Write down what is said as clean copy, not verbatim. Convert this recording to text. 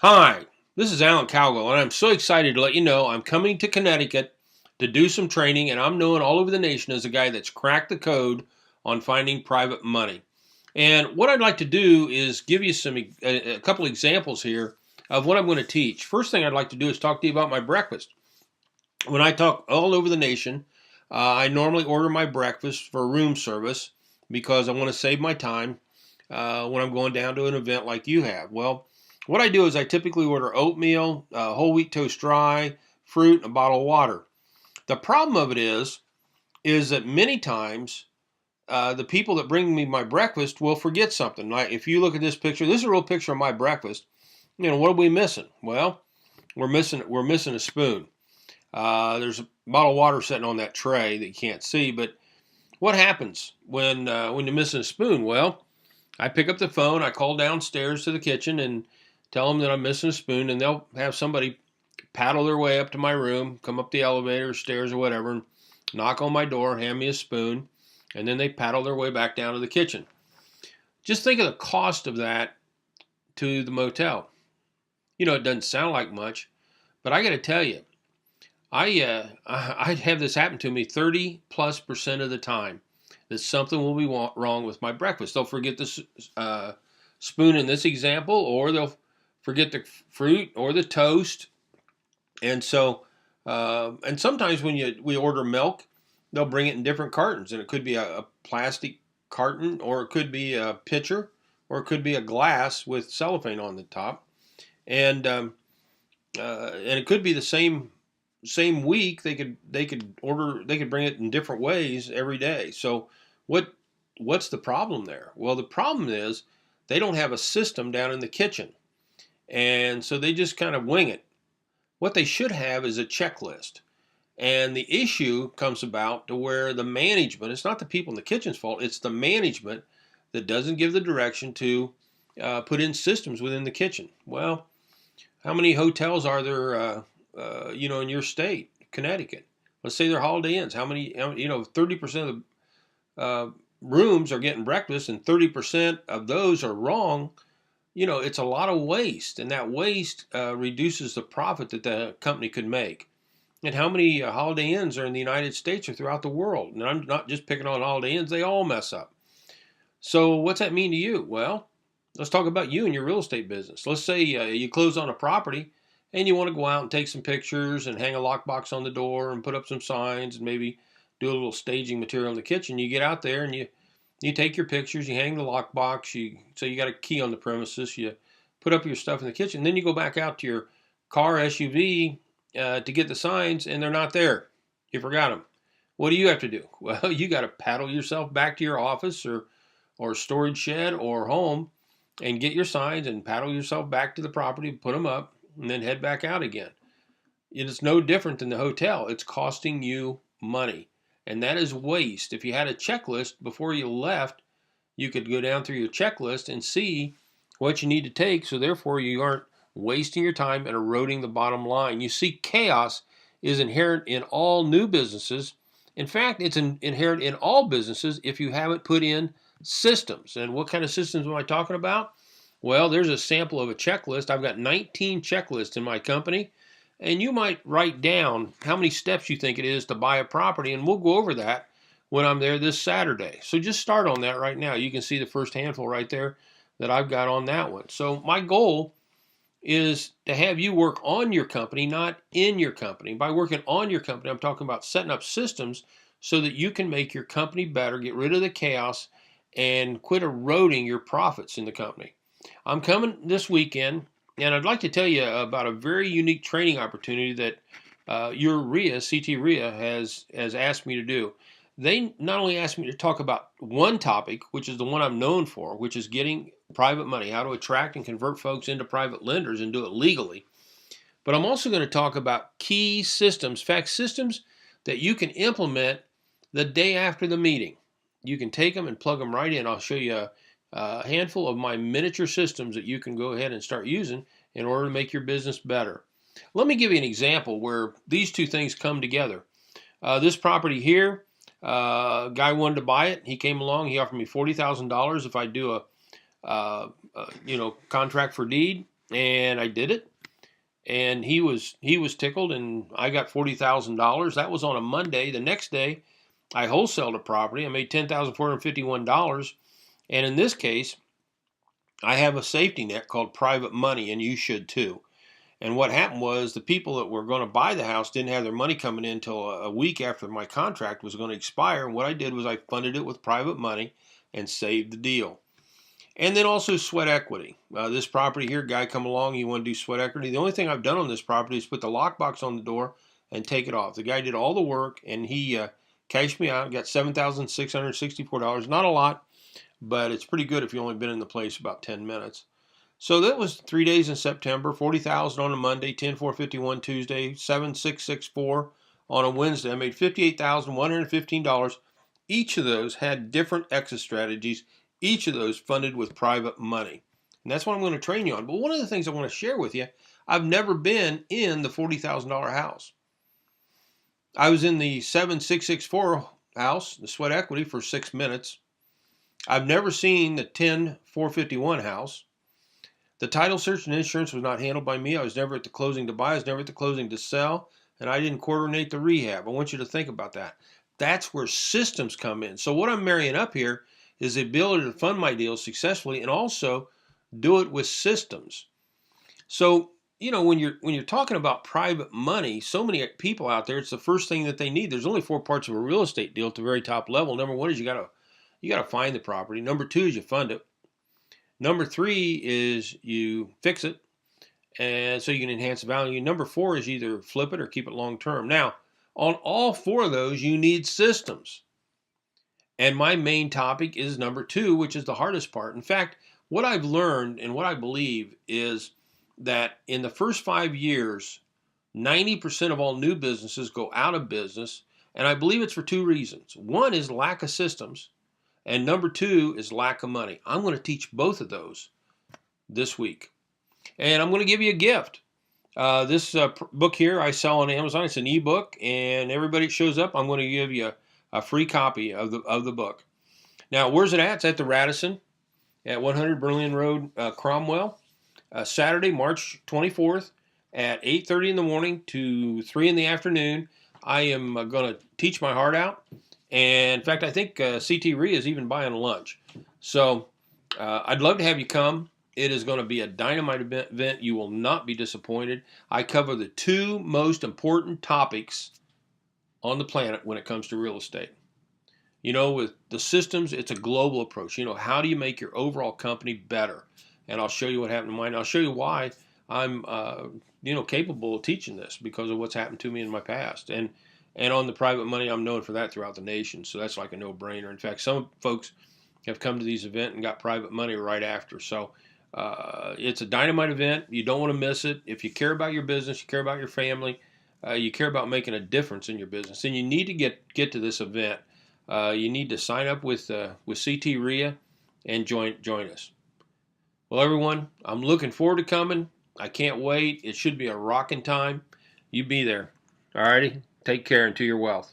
Hi, this is Alan Cowgill, and I'm so excited to let you know I'm coming to Connecticut to do some training, and I'm known all over the nation as a guy that's cracked the code on finding private money. And what I'd like to do is give you a couple examples here of what I'm going to teach. First thing I'd like to do is talk to you about my breakfast. When I talk all over the nation, I normally order my breakfast for room service because I want to save my time when I'm going down to an event like you have. Well, what I do is I typically order oatmeal, whole wheat toast dry, fruit, and a bottle of water. The problem of it is that many times the people that bring me my breakfast will forget something. Like if you look at this picture, this is a real picture of my breakfast. What are we missing? Well, we're missing a spoon. There's a bottle of water sitting on that tray that you can't see. But what happens when you're missing a spoon? Well, I pick up the phone, I call downstairs to the kitchen and tell them that I'm missing a spoon, and they'll have somebody paddle their way up to my room, come up the elevator, stairs, or whatever, and knock on my door, hand me a spoon, and then they paddle their way back down to the kitchen. Just think of the cost of that to the motel. It doesn't sound like much, but I got to tell you, I have this happen to me 30+% of the time that something will be wrong with my breakfast. They'll forget the spoon in this example, or they'll forget the fruit or the toast. And so, and sometimes when we order milk, they'll bring it in different cartons, and it could be a plastic carton, or it could be a pitcher, or it could be a glass with cellophane on the top, and it could be the same week. They could bring it in different ways every day. So what's the problem there? Well, the problem is they don't have a system down in the kitchen, and so they just kind of wing it. What they should have is a checklist. And the issue comes about to where the management, it's not the people in the kitchen's fault, it's the management that doesn't give the direction to put in systems within the kitchen. Well, how many hotels are there, in your state, Connecticut? Let's say they're Holiday Inns. How many 30% of the rooms are getting breakfast, and 30% of those are wrong. It's a lot of waste, and that waste reduces the profit that the company could make. And how many Holiday Inns are in the United States or throughout the world? And I'm not just picking on Holiday Inns, they all mess up. So what's that mean to you? Well, let's talk about you and your real estate business. Let's say you close on a property and you want to go out and take some pictures and hang a lockbox on the door and put up some signs and maybe do a little staging material in the kitchen. You get out there and you take your pictures, you hang the lockbox, so you got a key on the premises, you put up your stuff in the kitchen, then you go back out to your car, SUV, to get the signs, and they're not there. You forgot them. What do you have to do? Well, you got to paddle yourself back to your office or storage shed or home and get your signs and paddle yourself back to the property, put them up, and then head back out again. It is no different than the hotel. It's costing you money, and that is waste. If you had a checklist before you left, you could go down through your checklist and see what you need to take, so therefore you aren't wasting your time and eroding the bottom line. You see, chaos is inherent in all new businesses. In fact, it's inherent in all businesses if you haven't put in systems. And what kind of systems am I talking about? Well, there's a sample of a checklist. I've got 19 checklists in my company, and you might write down how many steps you think it is to buy a property, and we'll go over that when I'm there this Saturday. So just start on that right now. You can see the first handful right there that I've got on that one. So my goal is to have you work on your company, not in your company. By working on your company, I'm talking about setting up systems so that you can make your company better, get rid of the chaos, and quit eroding your profits in the company. I'm coming this weekend, and I'd like to tell you about a very unique training opportunity that your REIA, CTREIA, has asked me to do. They not only asked me to talk about one topic, which is the one I'm known for, which is getting private money, how to attract and convert folks into private lenders and do it legally, but I'm also going to talk about key systems, systems that you can implement the day after the meeting. You can take them and plug them right in. I'll show you a handful of my miniature systems that you can go ahead and start using in order to make your business better. Let me give you an example where these two things come together. This property here, guy wanted to buy it. He came along. He offered me $40,000 if I do a contract for deed. and I did it. And he was tickled, and I got $40,000. That was on a Monday. The next day, I wholesaled a property. I made $10,451. And in this case, I have a safety net called private money, and you should too. And what happened was the people that were going to buy the house didn't have their money coming in until a week after my contract was going to expire. And what I did was I funded it with private money and saved the deal. And then also sweat equity. This property here, guy come along, you want to do sweat equity. The only thing I've done on this property is put the lockbox on the door and take it off. The guy did all the work, and he cashed me out. Got $7,664. Not a lot, but it's pretty good if you've only been in the place about 10 minutes. So that was 3 days in September, $40,000 on a Monday, $10,451 Tuesday, $7,664 on a Wednesday. I made $58,115. Each of those had different exit strategies. Each of those funded with private money. And that's what I'm going to train you on. But one of the things I want to share with you, I've never been in the $40,000 house. I was in the 7664 house, the sweat equity, for 6 minutes. I've never seen the 10451 house. The title search and insurance was not handled by me. I was never at the closing to buy. I was never at the closing to sell. And I didn't coordinate the rehab. I want you to think about that. That's where systems come in. So what I'm marrying up here is the ability to fund my deals successfully and also do it with systems. So, you know, when you're talking about private money, so many people out there, it's the first thing that they need. There's only 4 parts of a real estate deal at the very top level. Number 1 is you gotta find the property. Number 2 is you fund it. Number 3 is you fix it, and so you can enhance the value. Number 4 is you either flip it or keep it long term. Now, on all 4 of those, you need systems. And my main topic is number 2, which is the hardest part. In fact, what I've learned and what I believe is that in the first 5 years, 90% of all new businesses go out of business. And I believe it's for 2 reasons. One is lack of systems. And number 2 is lack of money. I'm going to teach both of those this week. And I'm going to give you a gift. This book here I sell on Amazon. It's an ebook. And everybody that shows up, I'm going to give you a free copy of the book. Now, where's it at? It's at the Radisson at 100 Berlin Road, Cromwell. Saturday, March 24th at 8:30 in the morning to 3 in the afternoon. I am going to teach my heart out. And in fact, I think CTREIA is even buying lunch. So I'd love to have you come. It is going to be a dynamite event. You will not be disappointed. I cover the 2 most important topics on the planet when it comes to real estate. You know, with the systems, it's a global approach. You know, how do you make your overall company better? And I'll show you what happened to mine. I'll show you why I'm, capable of teaching this because of what's happened to me in my past. And on the private money, I'm known for that throughout the nation. So that's like a no-brainer. In fact, some folks have come to these events and got private money right after. So it's a dynamite event. You don't want to miss it. If you care about your business, you care about your family, you care about making a difference in your business, and you need to get to this event. You need to sign up with CTREIA and join us. Well, everyone, I'm looking forward to coming. I can't wait. It should be a rocking time. You be there. All righty. Take care and to your wealth.